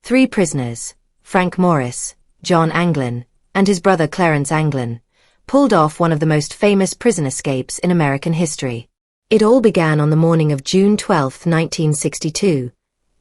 Three prisoners, Frank Morris, John Anglin, and his brother Clarence Anglin, pulled off one of the most famous prison escapes in American history. It all began on the morning of June 12, 1962,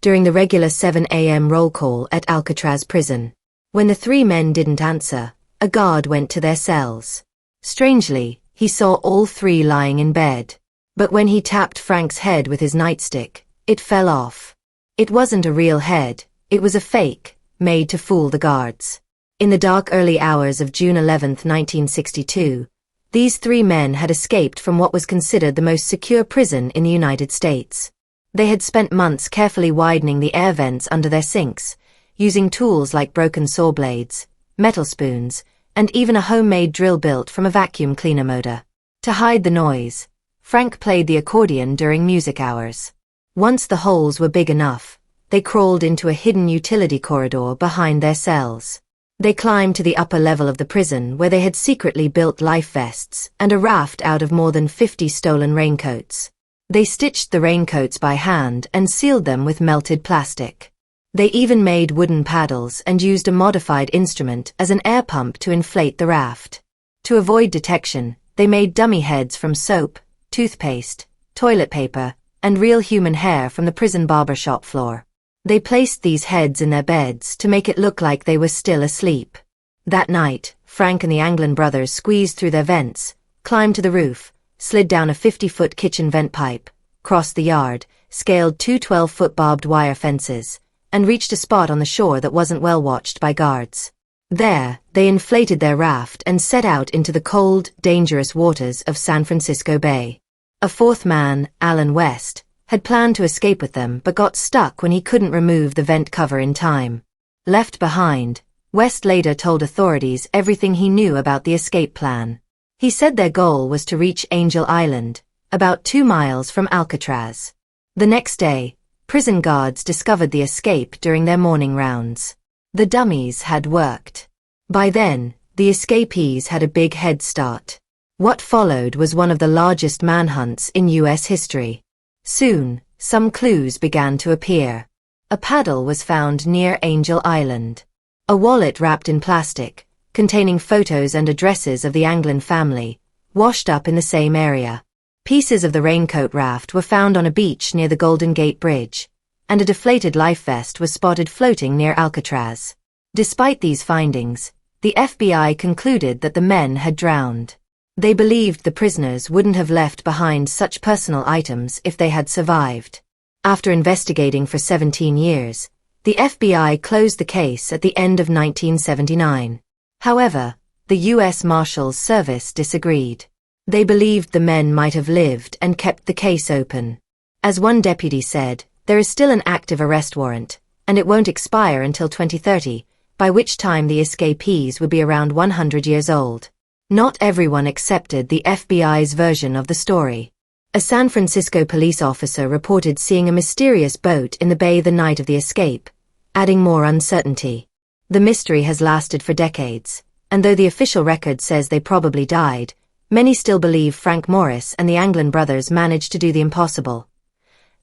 during the regular 7 a.m. roll call at Alcatraz prison. When the three men didn't answer, a guard went to their cells. Strangely, he saw all three lying in bed. But when he tapped Frank's head with his nightstick, it fell off. It wasn't a real head, it was a fake, made to fool the guards. In the dark early hours of June 11, 1962, these three men had escaped from what was considered the most secure prison in the United States. They had spent months carefully widening the air vents under their sinks, using tools like broken saw blades, metal spoons, and even a homemade drill built from a vacuum cleaner motor. To hide the noise, Frank played the accordion during music hours. Once the holes were big enough, they crawled into a hidden utility corridor behind their cells. They climbed to the upper level of the prison where they had secretly built life vests and a raft out of more than 50 stolen raincoats. They stitched the raincoats by hand and sealed them with melted plastic. They even made wooden paddles and used a modified instrument as an air pump to inflate the raft. To avoid detection, they made dummy heads from soap, toothpaste, toilet paper, and real human hair from the prison barbershop floor. They placed these heads in their beds to make it look like they were still asleep. That night, Frank and the Anglin brothers squeezed through their vents, climbed to the roof, slid down a 50-foot kitchen vent pipe, crossed the yard, scaled two 12-foot barbed wire fences, and reached a spot on the shore that wasn't well watched by guards. There, they inflated their raft and set out into the cold, dangerous waters of San Francisco Bay. A fourth man, Alan West, had planned to escape with them but got stuck when he couldn't remove the vent cover in time. Left behind, West later told authorities everything he knew about the escape plan. He said their goal was to reach Angel Island, about 2 miles from Alcatraz. The next day, prison guards discovered the escape during their morning rounds. The dummies had worked. By then, the escapees had a big head start. What followed was one of the largest manhunts in U.S. history. Soon, some clues began to appear. A paddle was found near Angel Island. A wallet wrapped in plastic, containing photos and addresses of the Anglin family, washed up in the same area. Pieces of the raincoat raft were found on a beach near the Golden Gate Bridge, and a deflated life vest was spotted floating near Alcatraz. Despite these findings, the FBI concluded that the men had drowned. They believed the prisoners wouldn't have left behind such personal items if they had survived. After investigating for 17 years, the FBI closed the case at the end of 1979. However, the U.S. Marshals Service disagreed. They believed the men might have lived and kept the case open. As one deputy said, there is still an active arrest warrant, and it won't expire until 2030, by which time the escapees would be around 100 years old. Not everyone accepted the FBI's version of the story. A San Francisco police officer reported seeing a mysterious boat in the bay the night of the escape, adding more uncertainty. The mystery has lasted for decades, and though the official record says they probably died, many still believe Frank Morris and the Anglin brothers managed to do the impossible: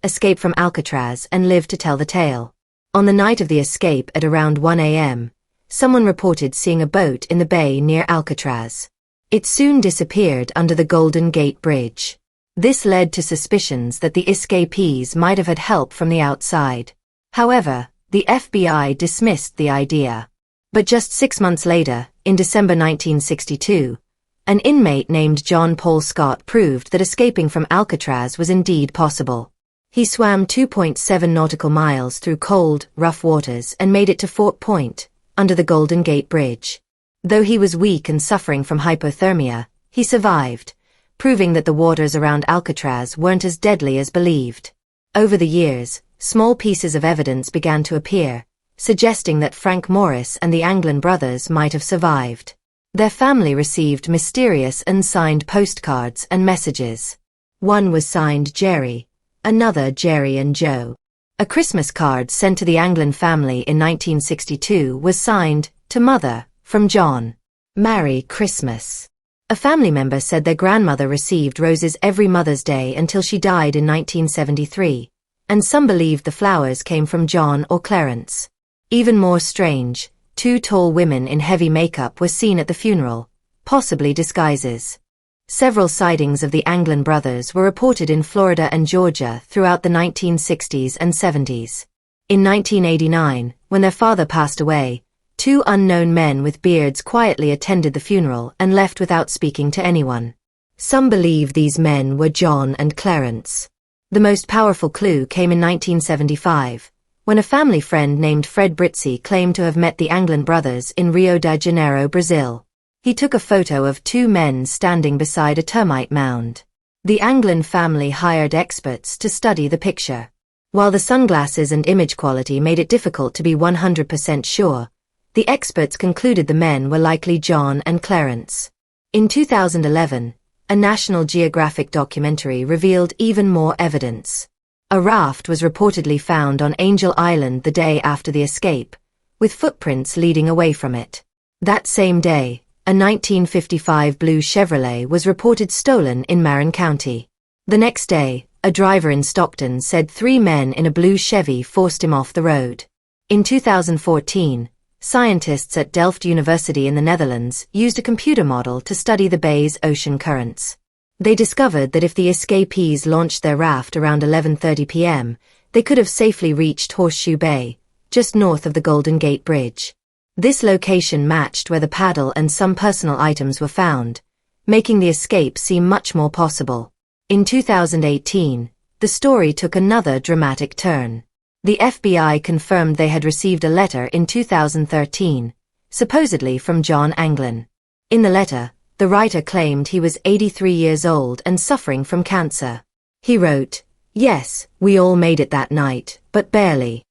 escape from Alcatraz and live to tell the tale. On the night of the escape at around 1 a.m., someone reported seeing a boat in the bay near Alcatraz. It soon disappeared under the Golden Gate Bridge. This led to suspicions that the escapees might have had help from the outside. However, the FBI dismissed the idea. But just 6 months later, in December 1962, an inmate named John Paul Scott proved that escaping from Alcatraz was indeed possible. He swam 2.7 nautical miles through cold, rough waters and made it to Fort Point, under the Golden Gate Bridge. Though he was weak and suffering from hypothermia, he survived, proving that the waters around Alcatraz weren't as deadly as believed. Over the years, small pieces of evidence began to appear, suggesting that Frank Morris and the Anglin brothers might have survived. Their family received mysterious unsigned postcards and messages. One was signed Jerry, another Jerry and Joe. A Christmas card sent to the Anglin family in 1962 was signed, "To Mother, from John. Merry Christmas." A family member said their grandmother received roses every Mother's Day until she died in 1973, and some believed the flowers came from John or Clarence. Even more strange, two tall women in heavy makeup were seen at the funeral, possibly disguises. Several sightings of the Anglin brothers were reported in Florida and Georgia throughout the 1960s and 70s. In 1989, when their father passed away, two unknown men with beards quietly attended the funeral and left without speaking to anyone. Some believe these men were John and Clarence. The most powerful clue came in 1975, when a family friend named Fred Britzi claimed to have met the Anglin brothers in Rio de Janeiro, Brazil. He took a photo of two men standing beside a termite mound. The Anglin family hired experts to study the picture. While the sunglasses and image quality made it difficult to be 100% sure, the experts concluded the men were likely John and Clarence. In 2011, a National Geographic documentary revealed even more evidence. A raft was reportedly found on Angel Island the day after the escape, with footprints leading away from it. That same day, a 1955 blue Chevrolet was reported stolen in Marin County. The next day, a driver in Stockton said three men in a blue Chevy forced him off the road. In 2014, scientists at Delft University in the Netherlands used a computer model to study the bay's ocean currents. They discovered that if the escapees launched their raft around 11:30 p.m., they could have safely reached Horseshoe Bay, just north of the Golden Gate Bridge. This location matched where the paddle and some personal items were found, making the escape seem much more possible. In 2018, the story took another dramatic turn. The FBI confirmed they had received a letter in 2013, supposedly from John Anglin. In the letter, the writer claimed he was 83 years old and suffering from cancer. He wrote, "Yes, we all made it that night, but barely."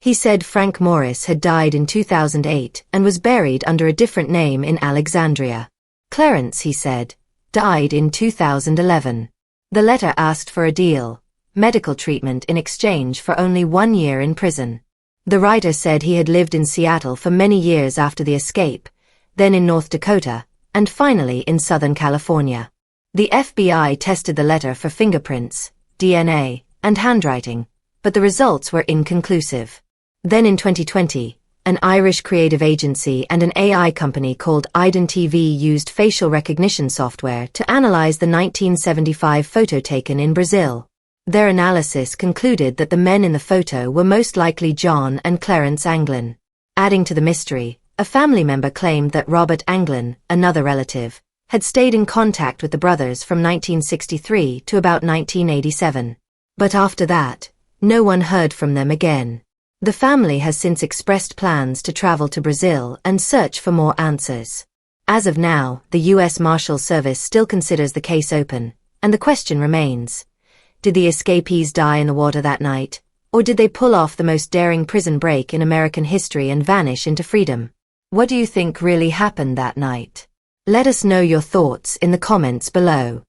He said Frank Morris had died in 2008 and was buried under a different name in Alexandria. Clarence, he said, died in 2011. The letter asked for a deal: medical treatment in exchange for only 1 year in prison. The writer said he had lived in Seattle for many years after the escape, then in North Dakota, and finally in Southern California. The FBI tested the letter for fingerprints, DNA, and handwriting, but the results were inconclusive. Then in 2020, an Irish creative agency and an AI company called IdenTV used facial recognition software to analyze the 1975 photo taken in Brazil. Their analysis concluded that the men in the photo were most likely John and Clarence Anglin. Adding to the mystery, a family member claimed that Robert Anglin, another relative, had stayed in contact with the brothers from 1963 to about 1987. But after that, no one heard from them again. The family has since expressed plans to travel to Brazil and search for more answers. As of now, the U.S. Marshal Service still considers the case open, and the question remains: did the escapees die in the water that night, or did they pull off the most daring prison break in American history and vanish into freedom? What do you think really happened that night? Let us know your thoughts in the comments below.